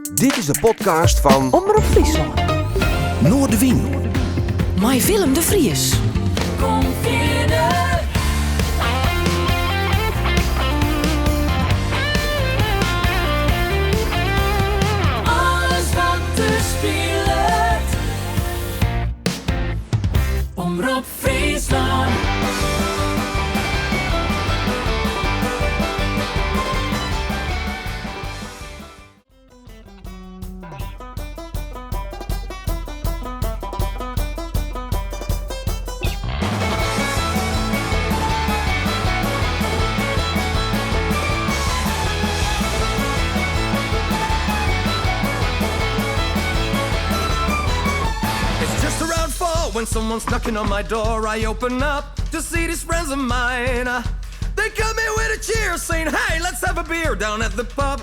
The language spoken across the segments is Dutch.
Dit is de podcast van Omroep Friesland. Noordewien. Met Willem de Vries. Kom verder. Alles wat er speelt. Omroep Friesland. It's just around 4 when someone's knocking on my door. I open up to see these friends of mine. They come in with a cheer saying, hey, let's have a beer down at the pub.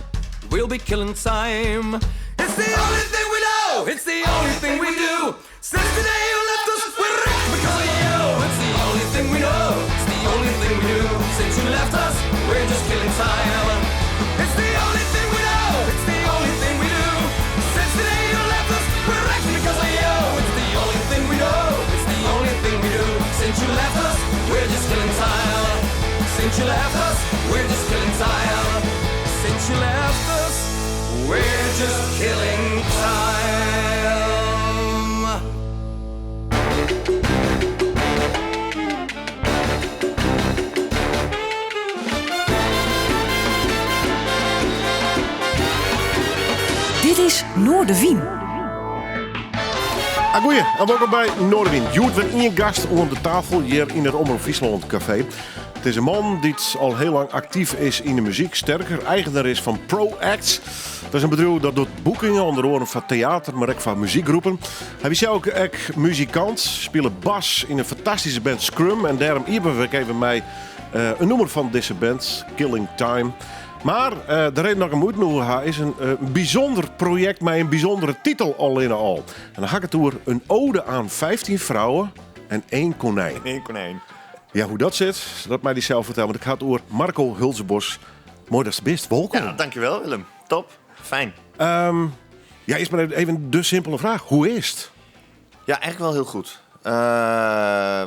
We'll be killing time. It's the only thing we know. It's the only thing we do. Since the day you left us, we're rich because of you. It's the only thing we know. It's the only thing we do. Since you left us, we're just killing time. It's the only thing we know. It's the only thing we do. Since the day you left us, we're rich because of you. It's the only thing we know. It's the only thing we do. Since you left us, we're just killing time. Since you left us, we're just killing time. Since you left us, we're just killing time. Dit is Noordewien. Goeie, en welkom bij Noordewien. Joert weer één gast onder de tafel hier in het Omroep Friesland Café. Het is een man die al heel lang actief is in de muziek. Sterker, eigenaar is van Pro Acts. Dat is een bedrijf dat doet boekingen, onder andere van theater, maar ook van muziekgroepen. Hij is ook muzikant, speelt bas in een fantastische band Scrum. En daarom hebben we even mij een nummer van deze band, Killing Time. Maar de reden dat ik hem moet noemen is een bijzonder project met een bijzondere titel al in al. En dan ga ik het over een ode aan 15 vrouwen en 1 konijn. 1 konijn. Ja, hoe dat zit, dat mij die zelf vertellen. Want ik ga het over Marco Hulsebos. Mooi dat is best. Welkom. Ja, dankjewel Willem. Top. Fijn. Ja, eerst maar even de simpele vraag. Hoe is het? Ja, eigenlijk wel heel goed. We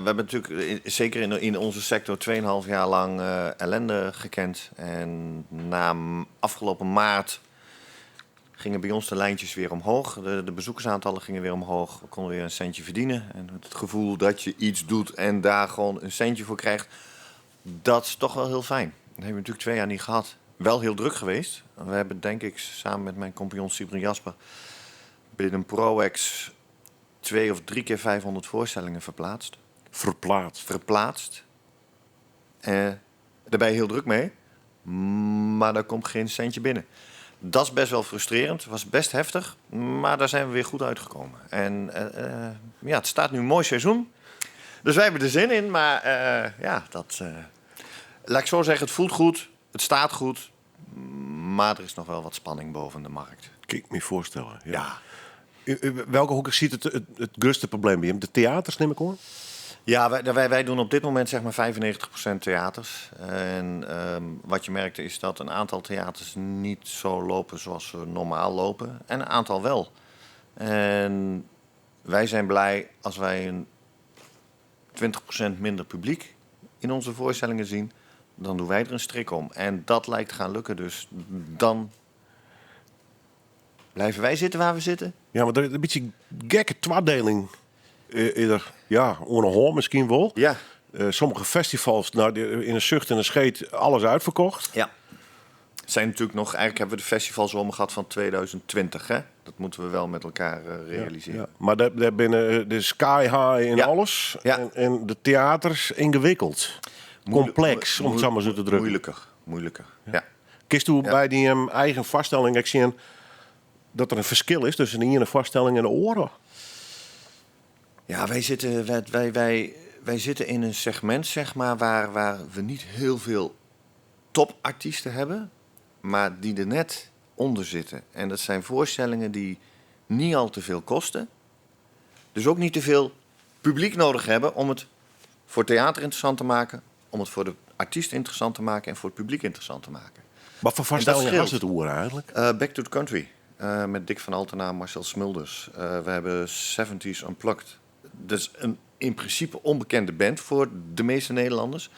hebben natuurlijk zeker in onze sector 2,5 jaar lang ellende gekend. En na afgelopen maart gingen bij ons de lijntjes weer omhoog. De bezoekersaantallen gingen weer omhoog. We konden weer een centje verdienen. En het gevoel dat je iets doet en daar gewoon een centje voor krijgt, dat is toch wel heel fijn. Dat hebben we natuurlijk 2 jaar niet gehad. Wel heel druk geweest. We hebben denk ik samen met mijn compagnon Sibren Jasper binnen ProEx 2 of 3 keer 500 voorstellingen verplaatst. Verplaatst. Daar ben je heel druk mee. Maar daar komt geen centje binnen. Dat is best wel frustrerend. Het was best heftig. Maar daar zijn we weer goed uitgekomen. En ja, het staat nu een mooi seizoen. Dus wij hebben er zin in. Maar ja, laat ik zo zeggen, het voelt goed. Het staat goed. Maar er is nog wel wat spanning boven de markt. Kan ik me voorstellen. Ja. Ja. Welke hoek ziet het grootste probleem bij hem? De theaters, neem ik hoor? Ja, wij doen op dit moment zeg maar 95% theaters. En wat je merkt is dat een aantal theaters niet zo lopen zoals ze normaal lopen. En een aantal wel. En wij zijn blij als wij een 20% minder publiek in onze voorstellingen zien. Dan doen wij er een strik om. En dat lijkt te gaan lukken. Dus dan blijven wij zitten waar we zitten. Ja, maar er is een beetje gekke tweedeling. Ja, onderhoor misschien wel. Ja. Sommige festivals, in een zucht en een scheet, alles uitverkocht. Ja. Zijn natuurlijk nog, eigenlijk hebben we de festivalzomer gehad van 2020. Hè? Dat moeten we wel met elkaar realiseren. Ja. Maar daar binnen de sky high en Ja. alles. Ja. En de theaters ingewikkeld. Complex, om het zo maar zo te drukken. Moeilijker. Ja. Kist u bij die eigen vaststelling, ik zie dat er een verschil is tussen de ene vaststelling en de oren? Ja, wij zitten in een segment, zeg maar, waar we niet heel veel topartiesten hebben, maar die er net onder zitten. En dat zijn voorstellingen die niet al te veel kosten. Dus ook niet te veel publiek nodig hebben om het voor theater interessant te maken, om het voor de artiest interessant te maken en voor het publiek interessant te maken. Wat voor vaststellingen scheelt. was het oer eigenlijk? Back to the Country. met Dick van Altena, Marcel Smulders. We hebben 70s Unplugged. Dus een in principe onbekende band voor de meeste Nederlanders.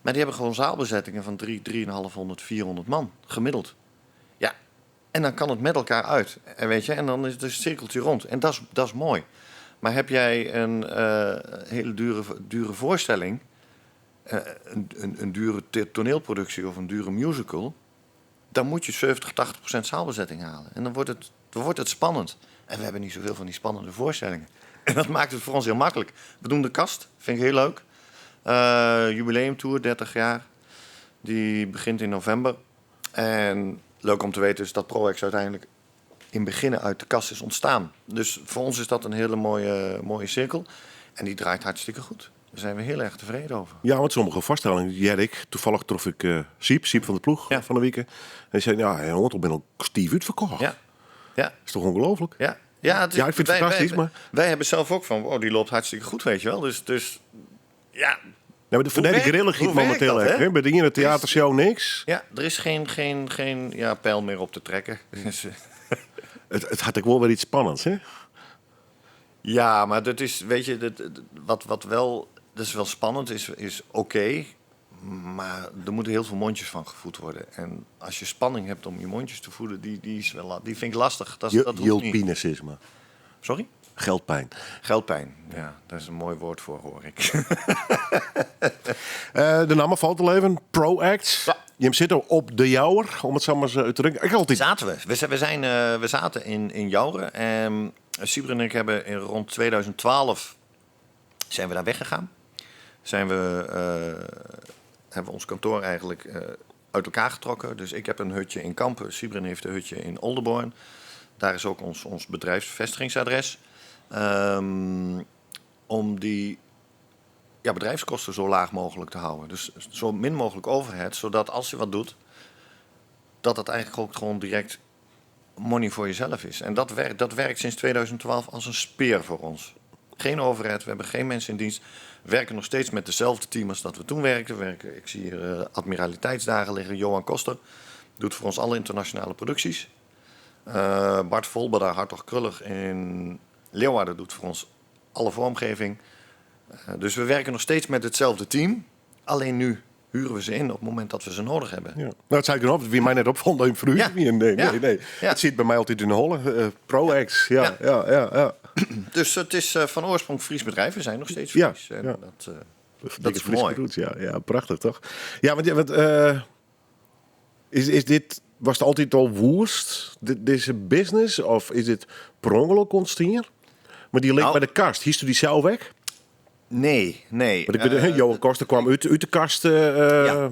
Maar die hebben gewoon zaalbezettingen van 350, 400 man gemiddeld. Ja, en dan kan het met elkaar uit. En, weet je, en dan is het een cirkeltje rond. En dat is mooi. Maar heb jij een hele dure voorstelling, een dure toneelproductie of een dure musical, dan moet je 70-80% zaalbezetting halen. En dan wordt het spannend. En we hebben niet zoveel van die spannende voorstellingen. En dat maakt het voor ons heel makkelijk. We doen De Kast, vind ik heel leuk. Jubileumtour, 30 jaar. Die begint in november. En leuk om te weten is dat ProX uiteindelijk in beginnen uit De Kast is ontstaan. Dus voor ons is dat een hele mooie cirkel. En die draait hartstikke goed. Daar zijn we heel erg tevreden over. Ja, want sommige vaststellingen, Jerk, toevallig trof ik Siep van de ploeg van de week. En die zei, ja, hij hoort op ben al stief uitverkocht. Ja. Is toch ongelooflijk? Ja, ik vind het fantastisch. Maar wij hebben zelf ook van, wow, die loopt hartstikke goed, weet je wel. Dus ja. Ja, maar de Van Grillen giet momenteel echt. Hè? Bij de ene theatershow niks. Ja, er is geen pijl meer op te trekken. Het had ook wel weer iets spannends, hè? Ja, maar dat is, weet je, wat wel, dat is wel spannend, is oké. Maar er moeten heel veel mondjes van gevoed worden. En als je spanning hebt om je mondjes te voeden, die vind ik lastig. Dat hoeft niet. Yieldpinisme. Sorry? Geldpijn. Geldpijn, ja, daar is een mooi woord voor, hoor ik. De naam valt al even, ProAct. Ja. Je zit er op de Jouwer, om het zo maar eens uit te drukken. Ik altijd. We zaten in Jouren. En Sieber en ik hebben rond 2012 zijn we daar weggegaan. Hebben we ons kantoor eigenlijk uit elkaar getrokken. Dus ik heb een hutje in Kampen. Sieber heeft een hutje in Oldenborn. Daar is ook ons bedrijfsvestigingsadres. Om die bedrijfskosten zo laag mogelijk te houden. Dus zo min mogelijk overhead, zodat als je wat doet, dat het eigenlijk ook gewoon direct money voor jezelf is. En dat werkt sinds 2012 als een speer voor ons. Geen overhead, we hebben geen mensen in dienst. We werken nog steeds met dezelfde team als dat we toen werkten. Ik zie hier admiraliteitsdagen liggen. Johan Koster doet voor ons alle internationale producties. Bart Volber, daar Hartog Krullig in Leeuwarden doet voor ons alle vormgeving. Dus we werken nog steeds met hetzelfde team. Alleen nu huren we ze in op het moment dat we ze nodig hebben. Ja. Nou, dat zei ik nog, wie mij net opvond, dat voor u. Ja. Nee. Ja. Het zit bij mij altijd in de holle. ProAct, ja. Dus het is van oorsprong Fries bedrijf. We zijn nog steeds Fries. Ja. En dat is mooi. Goed, ja, prachtig toch? Ja, want is dit... Was het altijd al woest, deze business? Of is het per ongeluk ontstaan? Maar die ligt bij de kast. Hiest u die zelf weg? Nee. Want Johan Koster kwam uit de kast,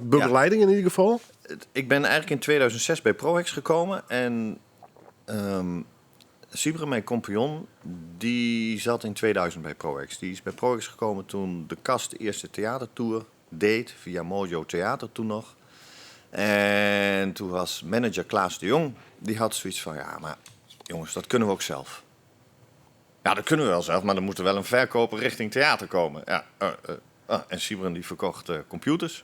begeleiding in ieder geval. Ik ben eigenlijk in 2006 bij ProX gekomen. En Sieber, mijn compagnon, die zat in 2000 bij ProX. Die is bij ProX gekomen toen de kast de eerste theatertour deed. Via Mojo Theater toen nog. En toen was manager Klaas de Jong, die had zoiets van, ja, maar jongens, dat kunnen we ook zelf. Ja, dat kunnen we wel zelf, maar dan moet er wel een verkoper richting theater komen. Ja, en Siebren die verkocht computers.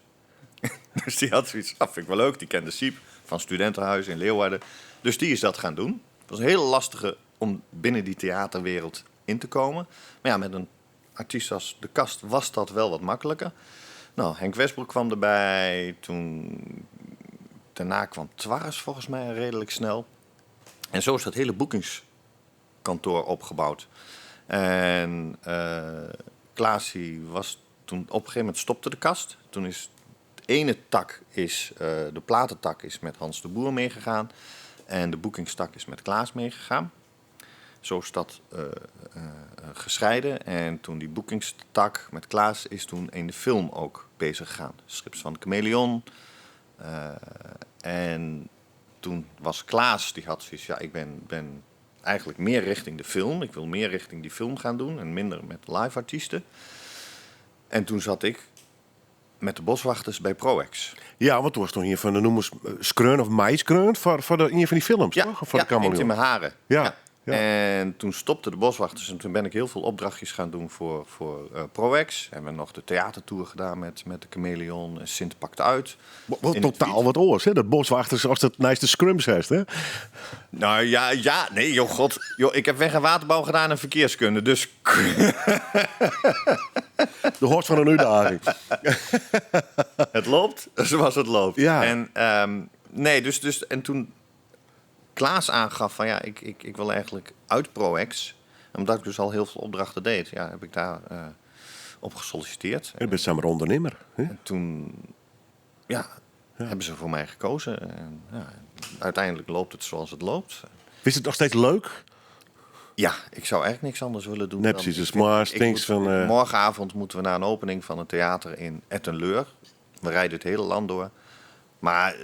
Dus die had zoiets, vind ik wel leuk, die kende Siep van Studentenhuis in Leeuwarden. Dus die is dat gaan doen. Het was een hele lastige om binnen die theaterwereld in te komen. Maar ja, met een artiest als De Kast was dat wel wat makkelijker. Nou, Henk Westbroek kwam erbij. Daarna kwam Twarres volgens mij redelijk snel. En zo is dat hele boekingskantoor opgebouwd. En Klaas was toen op een gegeven moment stopte de kast. Toen is de ene tak de platentak is met Hans de Boer meegegaan. En de boekingstak is met Klaas meegegaan. Zo is dat gescheiden. En toen die boekingstak met Klaas is toen in de film ook bezig gegaan. Schips van Chameleon. En toen was Klaas, die had zoiets, ja, ik ben eigenlijk meer richting de film. Ik wil meer richting die film gaan doen en minder met live artiesten. En toen zat ik met de boswachters bij ProX. Ja, want toen was toch hier van de noemers Skreun of Maiskreun voor een van die films, toch? Voor de Inkt in mijn haren. Ja. Ja. En toen stopte de Boswachters en toen ben ik heel veel opdrachtjes gaan doen voor ProEx. Hebben we nog de theatertour gedaan met de Chameleon. Sint pakt uit. Wat In totaal het wat oors, hè? Dat Boswachters als dat nice de scrums heeft, hè? Nou ja, nee, joh, god. Joh, ik heb weg- en waterbouw gedaan en verkeerskunde, dus... De hoort van een uitdaging. Het loopt zoals het loopt. Ja. En en toen Klaas aangaf van ja, ik wil eigenlijk uit ProEx. Omdat ik dus al heel veel opdrachten deed, ja, heb ik daar op gesolliciteerd. Je bent samen ondernemer. Hè? En toen hebben ze voor mij gekozen. En, uiteindelijk loopt het zoals het loopt. Is het nog steeds leuk? Ja, ik zou eigenlijk niks anders willen doen. Nee, dan- precies. Dus ik vind- maar ik stinks moet- van... Morgenavond moeten we naar een opening van een theater in Ettenleur. We rijden het hele land door. Maar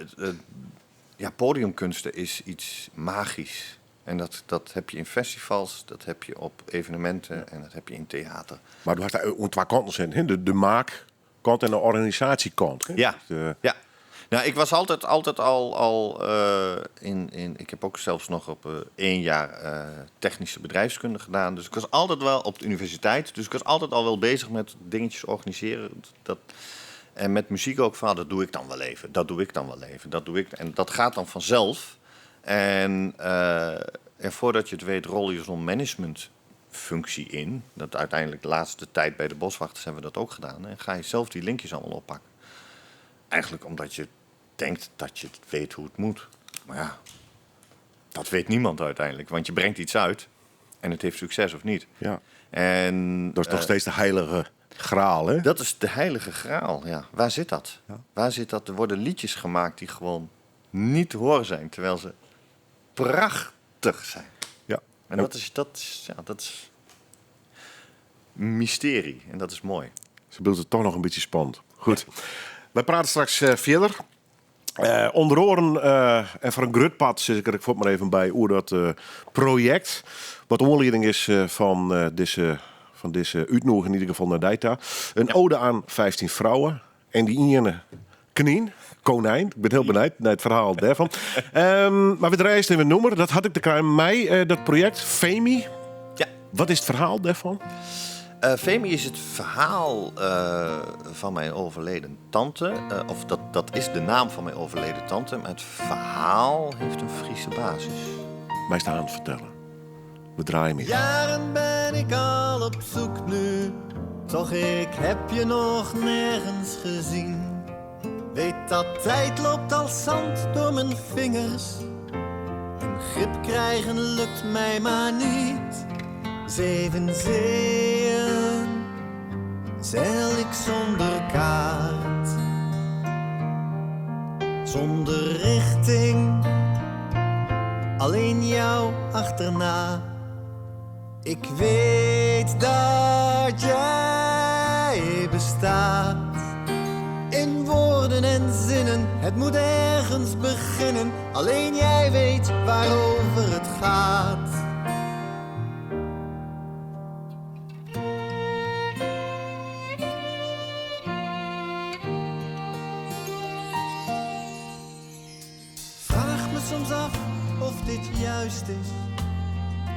podiumkunsten is iets magisch. En dat heb je in festivals, dat heb je op evenementen en dat heb je in theater. Maar du hast daar twee kanten zijn, hè? De maakkant en de organisatiekant. Hè? Ja, Dus, ja. Nou, ik was altijd al in... Ik heb ook zelfs nog op 1 jaar technische bedrijfskunde gedaan. Dus ik was altijd wel op de universiteit. Dus ik was altijd al wel bezig met dingetjes organiseren. En met muziek ook van, dat doe ik dan wel even. Dat doe ik dan wel even. En dat gaat dan vanzelf. En voordat je het weet, rol je zo'n managementfunctie in. Dat uiteindelijk de laatste tijd bij de Boswachters hebben we dat ook gedaan. En ga je zelf die linkjes allemaal oppakken. Eigenlijk omdat je denkt dat je weet hoe het moet. Maar ja, dat weet niemand uiteindelijk. Want je brengt iets uit en het heeft succes of niet. ja. En Dat is nog steeds de heilige graal, hè? dat is de heilige graal, ja. Waar zit dat? Ja. Waar zit dat? Er worden liedjes gemaakt die gewoon niet te horen zijn, terwijl ze prachtig zijn. Ja. En dat is mysterie. En dat is mooi. Ze bedoelt het toch nog een beetje spannend. Goed. Wij praten straks verder. Onder oren en voor een grutpad zit ik er voor maar even bij hoe dat project. Wat de aanleiding is van deze uitnodiging in ieder geval naar Dijta. Een ode aan 15 vrouwen. En die ene konijn. Ik ben heel benieuwd naar het verhaal daarvan. Maar we draaien even noemen. Dat had ik te krijgen mij, dat project. Femi. Ja. Wat is het verhaal daarvan? Femi is het verhaal van mijn overleden tante. Of dat is de naam van mijn overleden tante. Maar het verhaal heeft een Friese basis. Mij staan aan het vertellen. We draaien meer. Jaren ben ik al op zoek nu, toch ik heb je nog nergens gezien. Weet dat tijd loopt als zand door mijn vingers. Een grip krijgen lukt mij maar niet. 7 zeeën zeil ik zonder kaart, zonder richting, alleen jou achterna. Ik weet dat jij bestaat, in woorden en zinnen, het moet ergens beginnen. Alleen jij weet waarover het gaat. Vraag me soms af of dit juist is,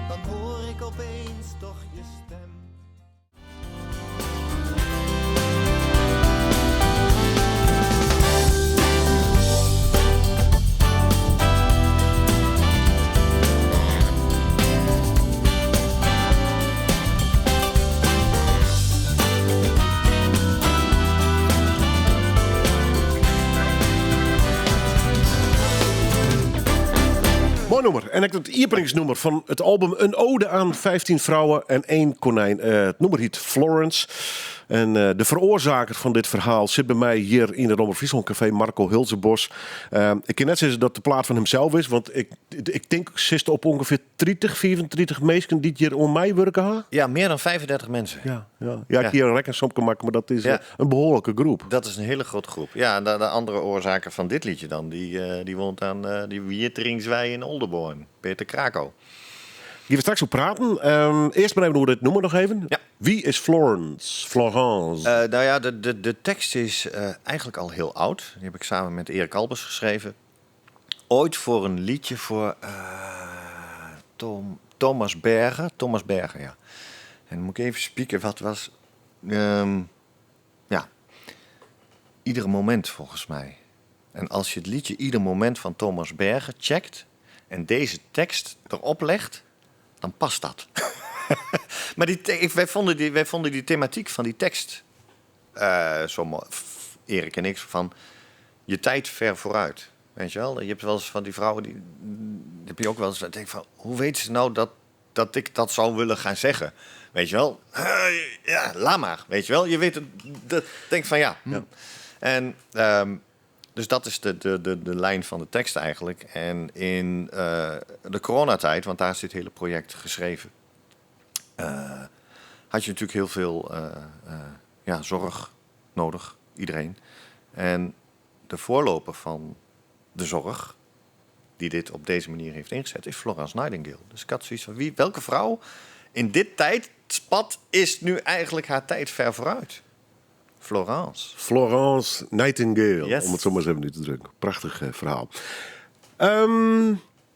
dan hoor ik opeens toch je stem. Mooi nummer. En ik het openingsnummer van het album Een ode aan 15 vrouwen en 1 konijn. Het nummer heet Florence. En de veroorzaker van dit verhaal zit bij mij hier in het Omroep Café, Marco Hilzebos. Ik kan net zeggen dat de plaat van hemzelf is, want ik denk zit op ongeveer 30, 34 mensen die hier om mij werken. Ha? Ja, meer dan 35 mensen. Ja, ik hier een rekensom kan maken, maar dat is Ja. een behoorlijke groep. Dat is een hele grote groep. Ja, de andere oorzaker van dit liedje dan, die woont aan die Wieteringswei in Oldenborn. Peter Krako. Die we straks op praten. Eerst maar even hoe dit nummer nog even. Ja. Wie is Florence? Florence. Nou ja, de tekst is eigenlijk al heel oud. Die heb ik samen met Erik Albers geschreven. Ooit voor een liedje voor Thomas Berger, ja. En dan moet ik even spieken, wat was... Iedere moment volgens mij. En als je het liedje Ieder Moment van Thomas Berger checkt... en deze tekst erop legt, dan past dat. Maar wij vonden die thematiek van die tekst... zo mooi, Erik en ik, van je tijd ver vooruit. Weet je wel? Je hebt wel eens van die vrouwen, die heb je ook wel eens... denk van, hoe weet ze nou dat ik dat zou willen gaan zeggen? Weet je wel? Ja, laat maar. Weet je wel? Je weet het. Denk van ja. En dus dat is de lijn van de tekst eigenlijk. En in de coronatijd, want daar is dit hele project geschreven, had je natuurlijk heel veel zorg nodig, iedereen. En de voorloper van de zorg, die dit op deze manier heeft ingezet, is Florence Nightingale. Dus ik had zoiets van, welke vrouw in dit tijdspad is nu eigenlijk haar tijd ver vooruit? Florence Nightingale, Yes. om het zo maar eens even nu te drukken. Prachtig verhaal.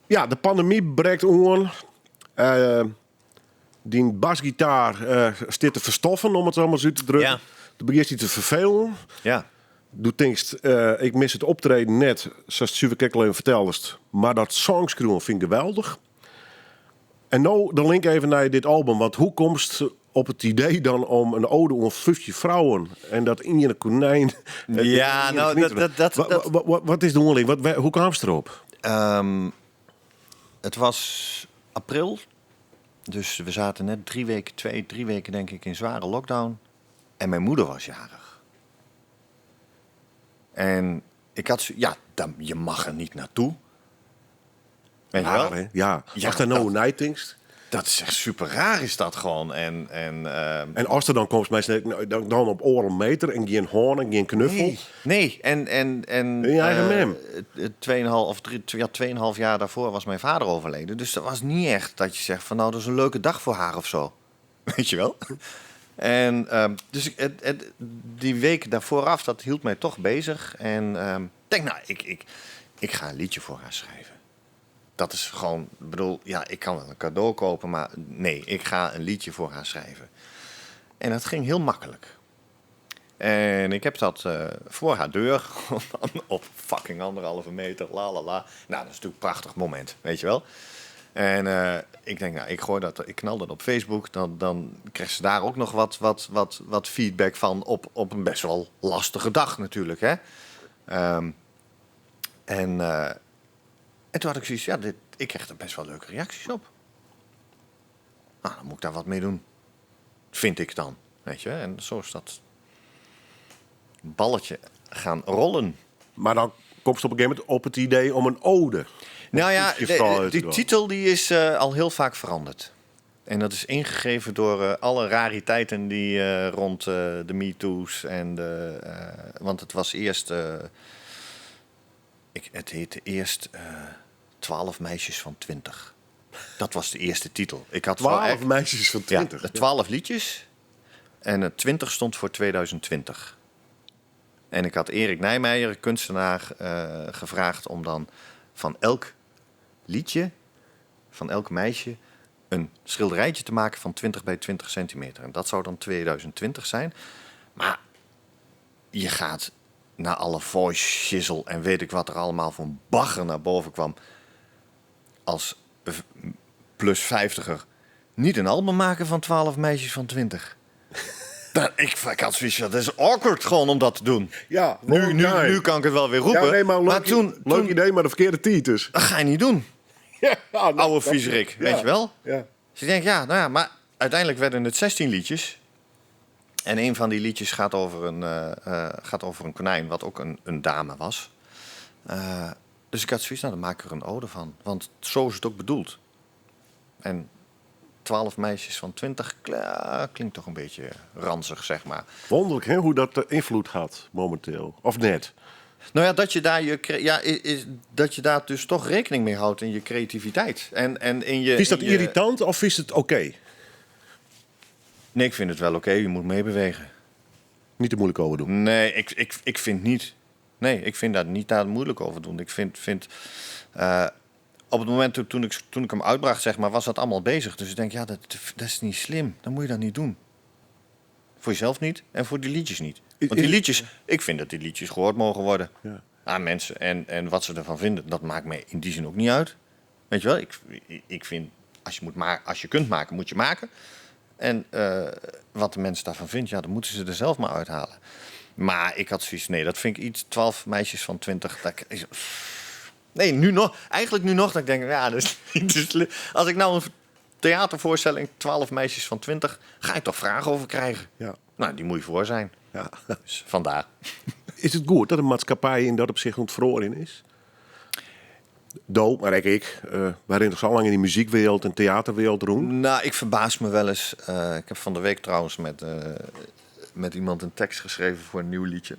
De pandemie breekt aan. Die basgitaar staat te verstoffen, om het zo maar eens uit te drukken. Ja. Dan begint hij te vervelen. Ja. Doe denkst, ik mis het optreden net, zoals Suve Kekkel even vertelde. Maar dat songschreeuwen vind ik geweldig. En nou, de link even naar dit album. Want hoe komt het op het idee dan om een ode aan 50 vrouwen en dat in je konijn? Ja, nou, Wat is de onderling? Hoe kwam ze erop? Het was april. Dus we zaten net 3 weken denk ik in zware lockdown. En mijn moeder was jarig. En ik had je mag er niet naartoe. Weet je wel? Hè? Ja, Ja, als er nou nightings. Dat is echt super raar is dat gewoon. En als er dan komt, mensen dan op oren meter en geen hoorn en geen knuffel. Nee. En je eigen mem. 2,5 jaar daarvoor was mijn vader overleden. Dus dat was niet echt dat je zegt van nou, dat is een leuke dag voor haar of zo. Weet je wel? En dus die week daarvooraf, dat hield mij toch bezig. En denk nou, ik ga een liedje voor haar schrijven. Dat is gewoon, ik bedoel, ja, ik kan wel een cadeau kopen, maar nee, ik ga een liedje voor haar schrijven. En dat ging heel makkelijk. En ik heb dat voor haar deur, op fucking 1,5 meter, la. Nou, dat is natuurlijk een prachtig moment, weet je wel. En ik denk, nou, ik knal dat op Facebook, dan krijgt ze daar ook nog wat feedback van op een best wel lastige dag natuurlijk, hè. En toen had ik zoiets, ik kreeg er best wel leuke reacties op. Nou, dan moet ik daar wat mee doen. Vind ik dan, weet je. En zo is dat balletje gaan rollen. Maar dan komt ze op een gegeven moment op het idee om een ode. Nou ja, die titel die is al heel vaak veranderd. En dat is ingegeven door alle rariteiten die rond de MeToo's en want het was eerst... het heette eerst 12 meisjes van 20. Dat was de eerste titel. Ik had 12 meisjes van 20? Ja, 12 liedjes. En 20 stond voor 2020. En ik had Erik Nijmeijer, kunstenaar, gevraagd om dan van elk liedje, van elk meisje, een schilderijtje te maken van 20 bij 20 centimeter. En dat zou dan 2020 zijn. Maar je gaat naar alle voice shizzle en weet ik wat er allemaal van bagger naar boven kwam. Als plus 50er niet een album maken van 12 meisjes van 20. Ik had zoiets van, dat is awkward gewoon om dat te doen. Ja, nu kan ik het wel weer roepen. Ja, nee, maar leuk idee, maar de verkeerde titel. Dat ga je niet doen. Ja, oude viezerik, weet je wel? Ja. Dus ik denk, maar uiteindelijk werden het 16 liedjes. En een van die liedjes gaat over een konijn, wat ook een dame was. Dus ik had zoiets, dan maak ik er een ode van. Want zo is het ook bedoeld. En 12 meisjes van 20 klinkt toch een beetje ranzig, zeg maar. Wonderlijk, hè, hoe dat invloed had momenteel. Of net. Nou ja, dat je daar dus toch rekening mee houdt in je creativiteit. En in je, Is dat irritant of is het oké? Nee, ik vind het wel oké. Je moet meebewegen. Niet te moeilijk over doen. Nee, ik vind niet. Nee, ik vind daar niet daar moeilijk over doen. Ik vind op het moment toen ik hem uitbracht, zeg maar, was dat allemaal bezig. Dus ik denk, ja, dat is niet slim. Dan moet je dat niet doen. Voor jezelf niet en voor die liedjes niet. Want die liedjes, ik vind dat die liedjes gehoord mogen worden aan mensen. En wat ze ervan vinden, dat maakt mij in die zin ook niet uit. Weet je wel, ik vind, als je kunt maken, moet je maken. En wat de mensen daarvan vinden, ja, dan moeten ze er zelf maar uithalen. Maar ik had zoiets, nee, dat vind ik iets, 12 meisjes van 20. Nee, nu nog, dat ik denk, ja, dat is niet te slim. Als ik nou een theatervoorstelling, 12 meisjes van 20, ga ik toch vragen over krijgen. Ja. Nou, die moet je voor zijn. Ja. Dus vandaar. Is het goed dat een maatschappij in dat opzicht ontvroren is? Maar ik, waarin toch zo lang in die muziekwereld en theaterwereld roem? Nou, ik verbaas me wel eens. Ik heb van de week trouwens met iemand een tekst geschreven voor een nieuw liedje.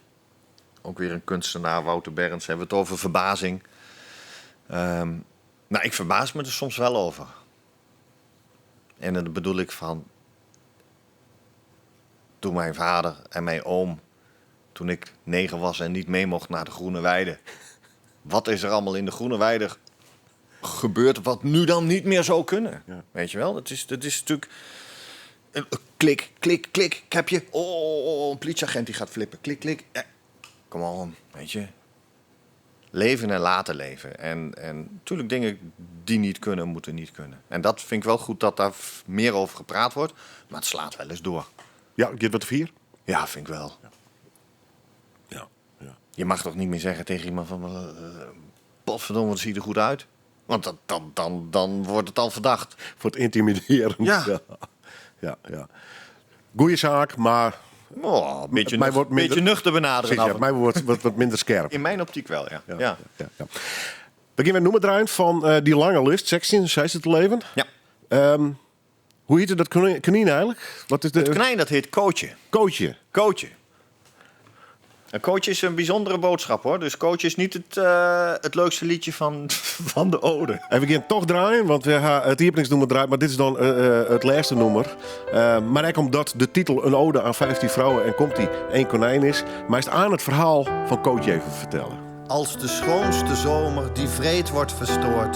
Ook weer een kunstenaar, Wouter Berends, hebben we het over verbazing. Nou, ik verbaas me er soms wel over. En dan bedoel ik van, toen mijn vader en mijn oom, toen ik 9 was en niet mee mocht naar de Groene Weide. Wat is er allemaal in de Groene Weide gebeurd wat nu dan niet meer zou kunnen? Ja. Weet je wel, dat is natuurlijk... Klik, klik, klik, ik heb je. Oh, een politieagent die gaat flippen. Klik, klik. Come on, weet je. Leven en laten leven. En natuurlijk dingen die niet kunnen, moeten niet kunnen. En dat vind ik wel goed dat daar meer over gepraat wordt. Maar het slaat wel eens door. Ja, je wat 4? Ja, vind ik wel. Ja. Je mag toch niet meer zeggen tegen iemand van... potverdomme, wat ziet er goed uit. Want dan wordt het al verdacht. Voor het intimideren. Ja. Ja. Goeie zaak, maar... Oh, een beetje nuchter benaderen. Precies, mij wordt wat minder scherp. In mijn optiek wel, ja. We gaan een nummer draaien van die lange list. 16, zei ze te leven. Ja. Hoe heette dat konijn eigenlijk? Wat is Het konijn, dat heet Kootje. Kootje. Een Kootje is een bijzondere boodschap, hoor. Dus Kootje is niet het leukste liedje van de ode. En we gaan toch draaien, want we gaan het openingsnummer draaien, maar dit is dan het laatste nummer. Maar ook omdat de titel een ode aan 15 vrouwen en komt die 1 konijn is. Maar is het aan het verhaal van Kootje even vertellen. Als de schoonste zomer die vreed wordt verstoord,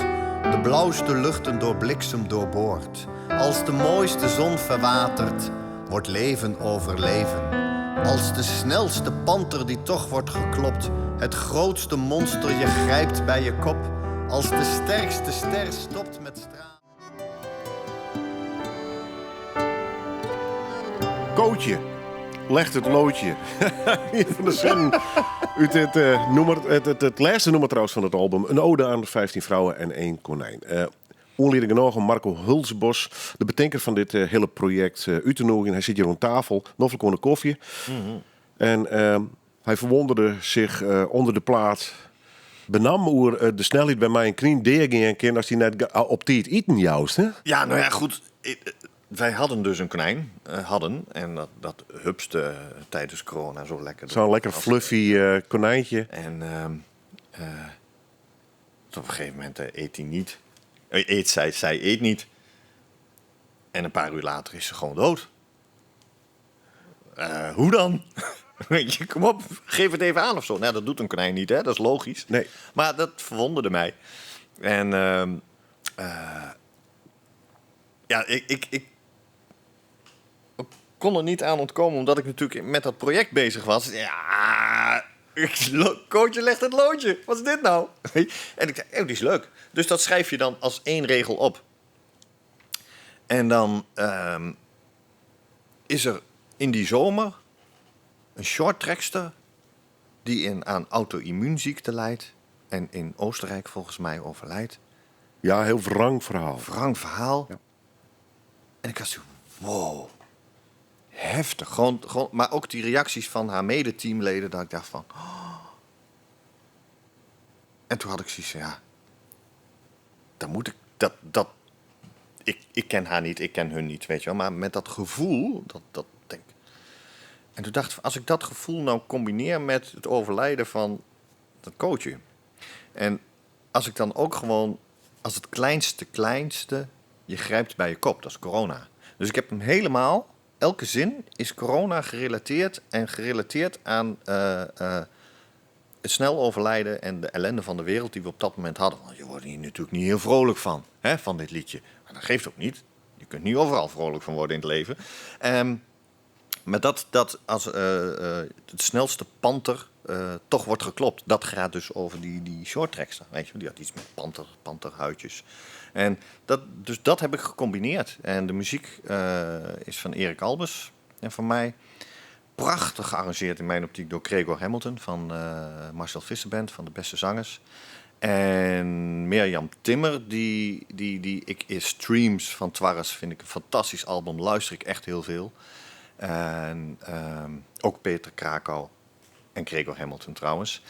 de blauwste luchten door bliksem doorboord. Als de mooiste zon verwatert, wordt leven overleven. Als de snelste panter die toch wordt geklopt, het grootste monster je grijpt bij je kop. Als de sterkste ster stopt met stralen. Kootje legt het loodje. Een van de zinnen uit het laatste nummer trouwens van het album. Een ode aan de 15 vrouwen en 1 konijn. Onleiding genomen Marco Hulsbos, de bedenker van dit hele project, uit te nodigen. Hij zit hier aan tafel, nog een de koffie. Mm-hmm. En hij verwonderde zich onder de plaat. Benam oer de snelheid bij mij een knien deerging als hij net op tijd eten juist. Hè? Ja, nou ja, goed. Wij hadden dus een konijn. En dat hupste tijdens corona zo lekker. Zo'n lekker fluffy konijntje. En op een gegeven moment eet hij niet. Zij eet niet. En een paar uur later is ze gewoon dood. Hoe dan? Weet je, kom op, geef het even aan of zo. Nou, dat doet een konijn niet, hè? Dat is logisch. Nee. Maar dat verwonderde mij. En ja, ik kon er niet aan ontkomen, omdat ik natuurlijk met dat project bezig was. Ja, Kootje legt het loodje. Wat is dit nou? En ik dacht, die is leuk. Dus dat schrijf je dan als 1 regel op. En dan is er in die zomer een shorttrekster die aan auto-immuunziekte lijdt. En in Oostenrijk volgens mij overlijdt. Ja, heel wrang verhaal. Wrang verhaal. Ja. En ik was zo, wow. Heftig. Gewoon, maar ook die reacties van haar mede-teamleden, dat ik dacht van... Oh. En toen had ik zoiets van, ja... Dan moet ik... Ik ken haar niet, ik ken hun niet, weet je wel. Maar met dat gevoel, dat denk ik... En toen dacht ik, als ik dat gevoel nou combineer met het overlijden van dat Kootje... En als ik dan ook gewoon... Als het kleinste... Je grijpt bij je kop, dat is corona. Dus ik heb hem helemaal... Elke zin is corona gerelateerd en gerelateerd aan het snel overlijden en de ellende van de wereld die we op dat moment hadden. Want je wordt hier natuurlijk niet heel vrolijk van dit liedje. Maar dat geeft ook niet. Je kunt niet overal vrolijk van worden in het leven. Maar dat als het snelste panter toch wordt geklopt. Dat gaat dus over die short tracks. Weet je, die had iets met panterhuidjes. En dat heb ik gecombineerd. En de muziek is van Erik Albers en van mij. Prachtig gearrangeerd in mijn optiek door Gregor Hamilton van Marcel Visser Band, van de beste zangers. En Mirjam Timmer, die Ik Is Streams van Twarres, vind ik een fantastisch album. Luister ik echt heel veel. En ook Peter Krakau en Gregor Hamilton trouwens.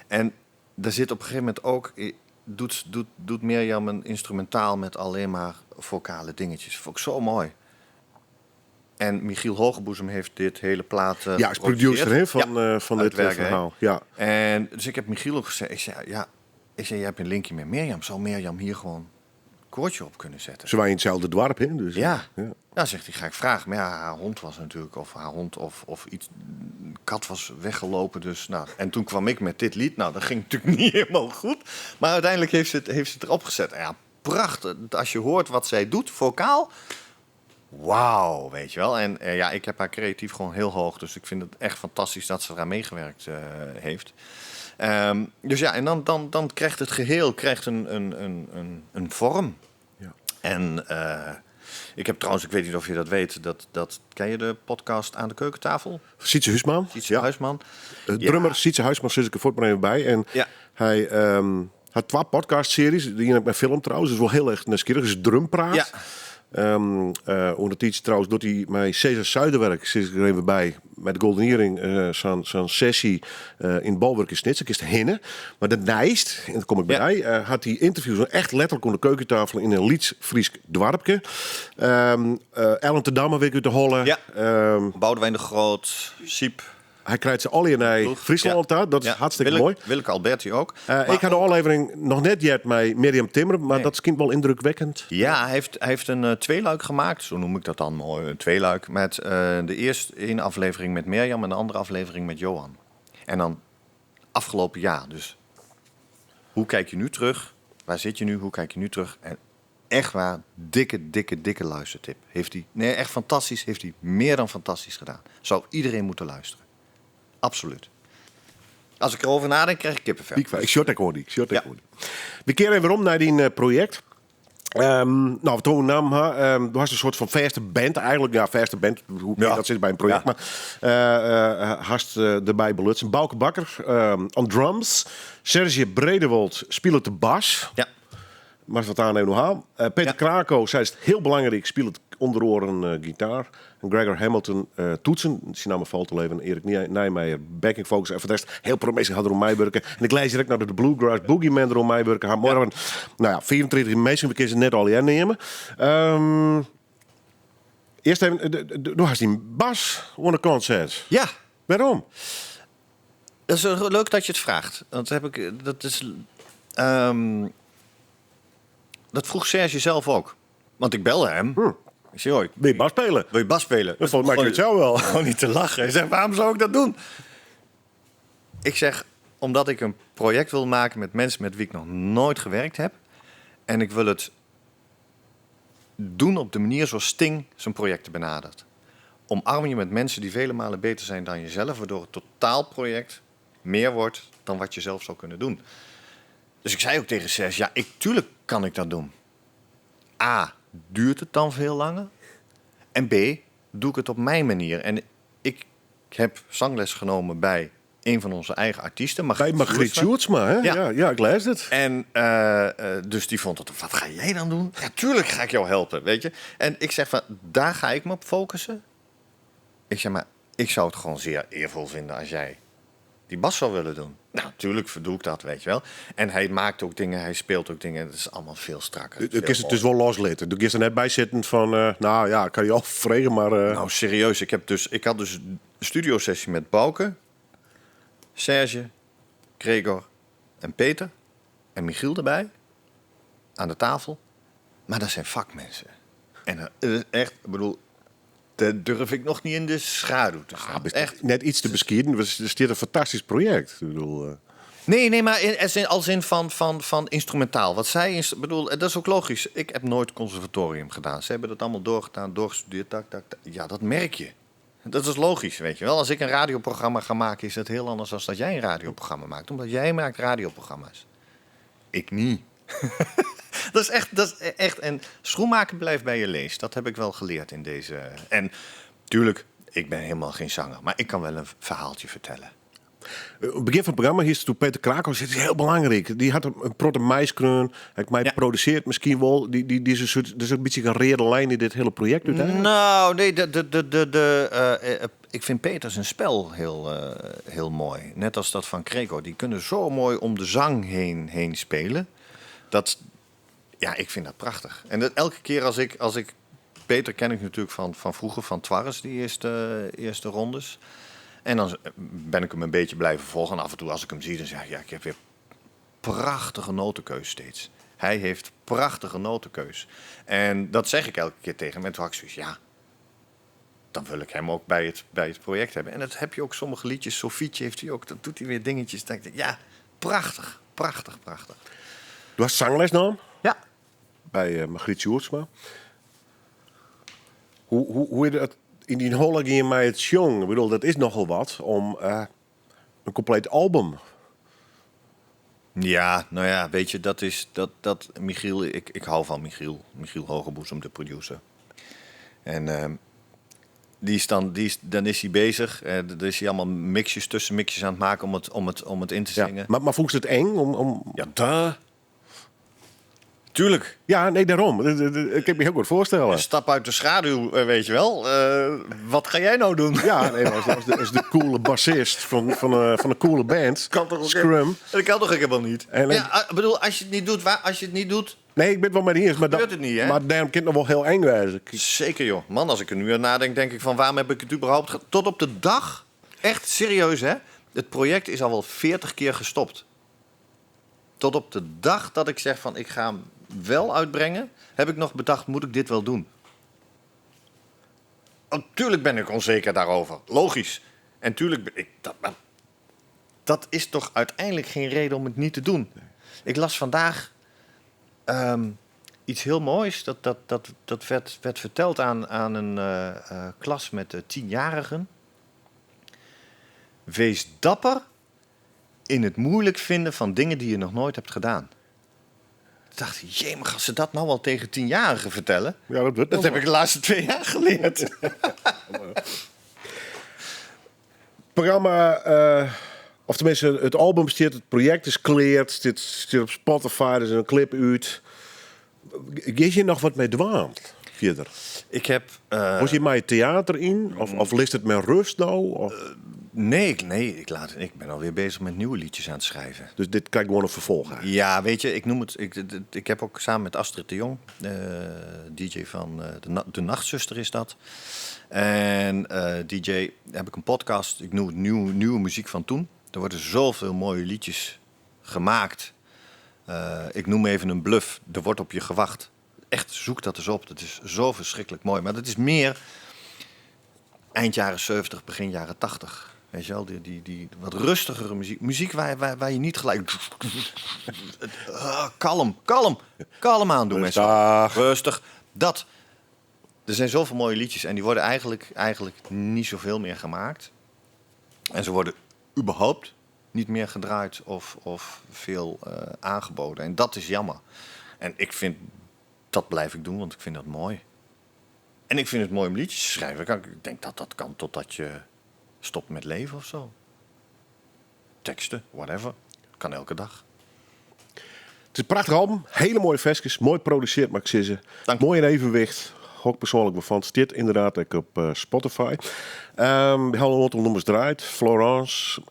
En daar zit op een gegeven moment ook... Doet Mirjam een instrumentaal met alleen maar vocale dingetjes. Vond ik zo mooi. En Michiel Hogeboezem heeft dit hele plaat Ja, is producer hè, van dit verhaal. Ja. En dus ik heb Michiel ook gezegd, ik zei, je hebt een linkje met Mirjam. Zou Mirjam hier gewoon een koortje op kunnen zetten? Ze waren in hetzelfde dorp, hè? Dus, ja. Nou, zegt hij, ga ik vragen. Maar ja, haar hond was natuurlijk, of iets, een kat was weggelopen. Dus, nou. En toen kwam ik met dit lied. Nou, dat ging natuurlijk niet helemaal goed. Maar uiteindelijk heeft ze het erop gezet. Ja, prachtig. Als je hoort wat zij doet, vocaal. Wauw, weet je wel. En ik heb haar creatief gewoon heel hoog. Dus ik vind het echt fantastisch dat ze eraan meegewerkt heeft. Dus ja, en dan krijgt het geheel een vorm. Ja. En ik heb trouwens, ik weet niet of je dat weet, dat ken je de podcast Aan de Keukentafel? Sietse Huisman. Sietse Huisman. Drummer Sietse Huisman zit ik er voortbrengen bij. En hij had 2 podcastseries. Die heb ik met film trouwens. Dus wel heel erg nieuwsgierig. Dus Drumpraat. Ja. Ondertussen trouwens doet hij met Cesar Zuiderwerk, zit ik er even bij, met de Golden Earring, zo'n sessie in Balwerk in Snits. Ik is te hinnen. Maar daarnaast, en dan kom ik bij, had hij interviews echt letterlijk aan de keukentafel in een Lieds-Fries dwarpje. Ellen te Damme, weet ik uit de Holle. Ja. Boudewijn de Groot, Siep. Hij krijgt ze alle naar Friesland. Dat is hartstikke mooi. Willeke Alberti ook. Ik had de aflevering nog net jet met Mirjam Timmer, maar dat is kind wel indrukwekkend. Ja, hij heeft een tweeluik gemaakt, zo noem ik dat dan mooi, een tweeluik. Met de eerste ene aflevering met Mirjam en de andere aflevering met Johan. En dan afgelopen jaar. Dus hoe kijk je nu terug? Waar zit je nu? Hoe kijk je nu terug? En echt waar, dikke luistertip. Echt fantastisch. Heeft hij meer dan fantastisch gedaan. Zou iedereen moeten luisteren. Absoluut. Als ik erover nadenk, krijg ik kippenvel. Ik short hoor die. We keren even om naar die project. We tonen naam. Er was een soort van verste band eigenlijk. Ja, verste band. Dat zit bij een project. Ja. Maar hast erbij belutsen. Bouke Bakker on drums. Serge Bredewold speelt de bas. Ja. Maar wat aan nog aan. Peter Krakau zei het heel belangrijk. Speelt onder oren gitaar. En Gregor Hamilton toetsen. Sinama Valtenleven en Erik Nijmeijer backing focus. En voor de rest heel promissie hadden om Meijburken. En ik lees direct naar de Bluegrass Boogeyman om Meijburken. Morgen, 34 meestal we net al in nemen. Eerst even, toen had die bas op een concert. Ja. Waarom? Dat is leuk dat je het vraagt. Want dat vroeg Serge zelf ook. Want ik belde hem. Ik zei, hoi, Wil je bas spelen? wil je bas spelen? Dat vond ik het zelf wel. Gewoon niet te lachen. Hij zegt, waarom zou ik dat doen? Ik zeg, omdat ik een project wil maken met mensen met wie ik nog nooit gewerkt heb. En ik wil het doen op de manier zoals Sting zijn projecten benadert. Omarm je met mensen die vele malen beter zijn dan jezelf, waardoor het totaalproject meer wordt dan wat je zelf zou kunnen doen. Dus ik zei ook tegen Serge, tuurlijk kan ik dat doen. A, duurt het dan veel langer? En B, doe ik het op mijn manier? En ik heb zangles genomen bij een van onze eigen artiesten. Bij Margriet Sjoerdsma, hè? Ja, ik lees het. En dus die vond het, wat ga jij dan doen? Ja, tuurlijk ga ik jou helpen, weet je. En ik zeg van, daar ga ik me op focussen. Ik zeg maar, ik zou het gewoon zeer eervol vinden als jij die bas zou willen doen. Nou, natuurlijk doe ik dat, weet je wel. En hij maakt ook dingen, hij speelt ook dingen. Het is allemaal veel strakker. Het is wel loslitten. Er is er net bij zitten van, kan je al vregen, maar... Nou, serieus. Ik had dus een studiosessie met Bouke, Serge, Gregor en Peter. En Michiel erbij. Aan de tafel. Maar dat zijn vakmensen. En echt, ik bedoel, dat durf ik nog niet in de schaduw te staan. Echt net iets te beskieden. Het is een fantastisch project. Ik bedoel, Nee, maar als in van instrumentaal. Wat zij bedoel, dat is ook logisch. Ik heb nooit conservatorium gedaan. Ze hebben dat allemaal doorgedaan, doorgestudeerd. Ja, dat merk je. Dat is logisch, weet je wel. Als ik een radioprogramma ga maken, is dat heel anders dan dat jij een radioprogramma maakt. Omdat jij maakt radioprogramma's. Ik niet. dat is echt. En schoenmaken blijft bij je lees. Dat heb ik wel geleerd in deze. En tuurlijk, ik ben helemaal geen zanger. Maar ik kan wel een verhaaltje vertellen. Het begin van het programma hier is toen Peter Krakos. Het is heel belangrijk. Die had een protte meiskreun. Hij mij produceert misschien wel. Die is een soort, dus een beetje een reële lijn in dit hele project uiteindelijk. Nou, nee, ik vind Peter zijn spel heel mooi. Net als dat van Kreko. Die kunnen zo mooi om de zang heen spelen. Ik vind dat prachtig. En elke keer als ik Peter ken ik natuurlijk van vroeger, van Twarres, die eerste rondes. En dan ben ik hem een beetje blijven volgen. En af en toe als ik hem zie, dan zeg ik, ik heb weer prachtige notenkeus steeds. Hij heeft prachtige notenkeus. En dat zeg ik elke keer tegen hem. En toen had ik zoiets, dan wil ik hem ook bij het project hebben. En dat heb je ook sommige liedjes. Sofietje heeft hij ook, dan doet hij weer dingetjes. Dan denk ik, prachtig. Du hast zangles genomen? Ja. Bij Margriet Sjoerdsma. Hoe je dat in die holle ging met het jong? Ik bedoel, dat is nogal wat om een compleet album. Ja, nou ja, weet je, dat Michiel, ik hou van Michiel Hogeboezem, de producer. En dan is hij bezig. Dan is hij allemaal tussenmixjes aan het maken om het in te zingen. Ja, maar vond je het eng om... Ja, tuurlijk. Ja, nee, daarom. Ik kan me heel goed voorstellen. Een stap uit de schaduw, weet je wel. Wat ga jij nou doen? Ja, nee, als de coole bassist van een coole band. Kan toch ook Scrum. Dat kan toch helemaal niet? En ik bedoel, als je het niet doet... Nee, ik ben het wel met die eens. Maar gebeurt het niet, hè? Maar daarom kan het nog wel heel eng wezen. Zeker, joh. Man, als ik er nu aan nadenk, denk ik van waarom heb ik het überhaupt... Tot op de dag, echt serieus, hè? Het project is al wel 40 keer gestopt. Tot op de dag dat ik zeg van ik ga hem wel uitbrengen, heb ik nog bedacht, moet ik dit wel doen? Natuurlijk ben ik onzeker daarover. Logisch. En tuurlijk ben ik... Dat is toch uiteindelijk geen reden om het niet te doen. Ik las vandaag iets heel moois. Dat werd verteld aan een klas met 10-jarigen. Wees dapper in het moeilijk vinden van dingen die je nog nooit hebt gedaan. Ik dacht, jee, maar gaan ze dat nou al tegen 10-jarigen vertellen? Ja, Dat heb ik de laatste 2 jaar geleerd. Het programma, of tenminste het album bestaat, het project is cleared, het zit op Spotify, er is een clip uit. Geef je nog wat mee dwaalt verder? Ik heb... Was je met theater in? Of ligt het met rust nou? Of? Nee, ik ben alweer bezig met nieuwe liedjes aan het schrijven. Dus dit kan ik gewoon een vervolg aan. Ja, weet je, ik noem het... Ik heb ook samen met Astrid de Jong, DJ van de Nachtzuster is dat. En DJ, heb ik een podcast, ik noem het nieuwe muziek van toen. Er worden zoveel mooie liedjes gemaakt. Ik noem even een bluff, er wordt op je gewacht. Echt, zoek dat eens op, dat is zo verschrikkelijk mooi. Maar dat is meer eind jaren 70, begin jaren 80. Weet je wel, die wat rustigere muziek. Muziek waar je niet gelijk... kalm aan doen. Rustig. Dat. Er zijn zoveel mooie liedjes en die worden eigenlijk niet zoveel meer gemaakt. En ze worden überhaupt niet meer gedraaid of veel aangeboden. En dat is jammer. En ik vind, dat blijf ik doen, want ik vind dat mooi. En ik vind het mooi om liedjes te schrijven. Ik denk dat kan totdat je stopt met leven of zo. Teksten, whatever. Kan elke dag. Het is een prachtig album. Hele mooie versjes. Mooi geproduceerd, mag ik zeggen. Dank. Mooi in evenwicht. Ook persoonlijk bevond. Dit inderdaad ook op Spotify. We hebben een aantal nummers draait. Florence.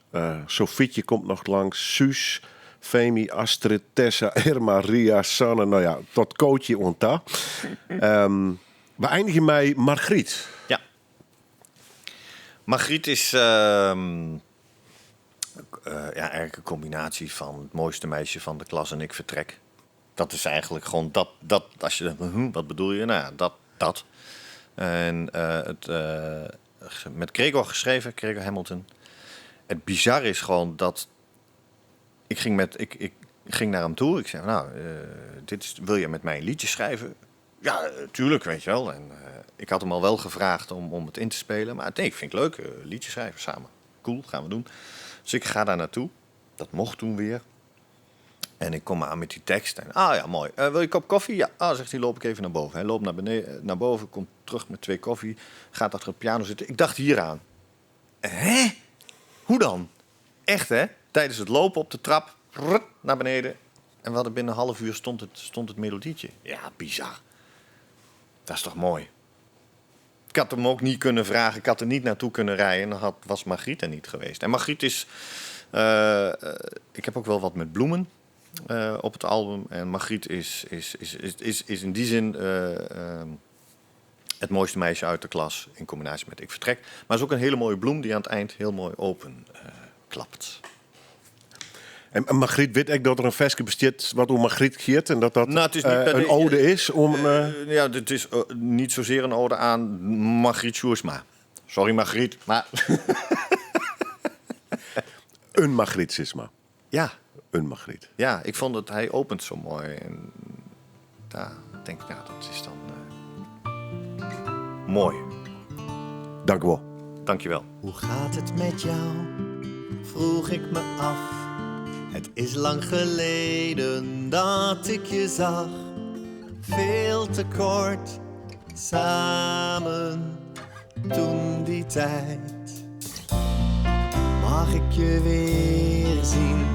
Sofietje komt nog langs. Suus. Femi, Astrid, Tessa, Irma, Ria, Sanne. Nou ja, tot coachje onta. We eindigen met Margriet. Ja. Margriet is eigenlijk een combinatie van het mooiste meisje van de klas en ik vertrek. Dat is eigenlijk gewoon dat als je wat bedoel je? Nou ja, dat. En met Gregor geschreven, Gregor Hamilton. Het bizar is gewoon dat ik ging naar hem toe. Ik zei, nou, wil je met mij een liedje schrijven? Ja, tuurlijk, weet je wel. En ik had hem al wel gevraagd om het in te spelen. Maar nee, ik vind het leuk, liedje schrijven samen. Cool, gaan we doen. Dus ik ga daar naartoe. Dat mocht toen weer. En ik kom aan met die tekst. En, ja, mooi. Wil je een kop koffie? Ja. Zegt hij, loop ik even naar boven. Hij loopt naar boven, komt terug met 2 koffie. Gaat achter de piano zitten. Ik dacht hieraan. Hè? Hoe dan? Echt, hè? Tijdens het lopen op de trap, naar beneden. En we hadden binnen een half uur stond het melodietje. Ja, bizar. Dat is toch mooi? Ik had hem ook niet kunnen vragen. Ik had er niet naartoe kunnen rijden. Dan was Margriet er niet geweest. En Margriet is... ik heb ook wel wat met bloemen op het album. En Margriet is in die zin het mooiste meisje uit de klas. In combinatie met Ik Vertrek. Maar is ook een hele mooie bloem die aan het eind heel mooi open klapt. En Margriet weet ik dat er een versje bestaat wat om Margriet geeft en dat het is niet een ode is om... Ja, het is niet zozeer een ode aan Margriet Sjoerdsma. Sorry Margriet, maar... Een Margriet Sisma. Ja. Een Margriet. Ja, ik vond dat hij opent zo mooi. En daar denk ik, nou, dat is dan mooi. Dank u wel. Dank je wel. Hoe gaat het met jou? Vroeg ik me af. Het is lang geleden dat ik je zag. Veel te kort samen toen die tijd. Mag ik je weer zien?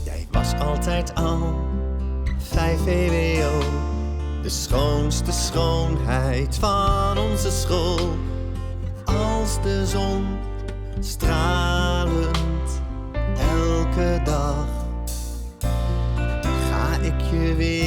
Jij was altijd al 5 VWO. De schoonste schoonheid van onze school. Als de zon stralend elke dag. Ga ik je weer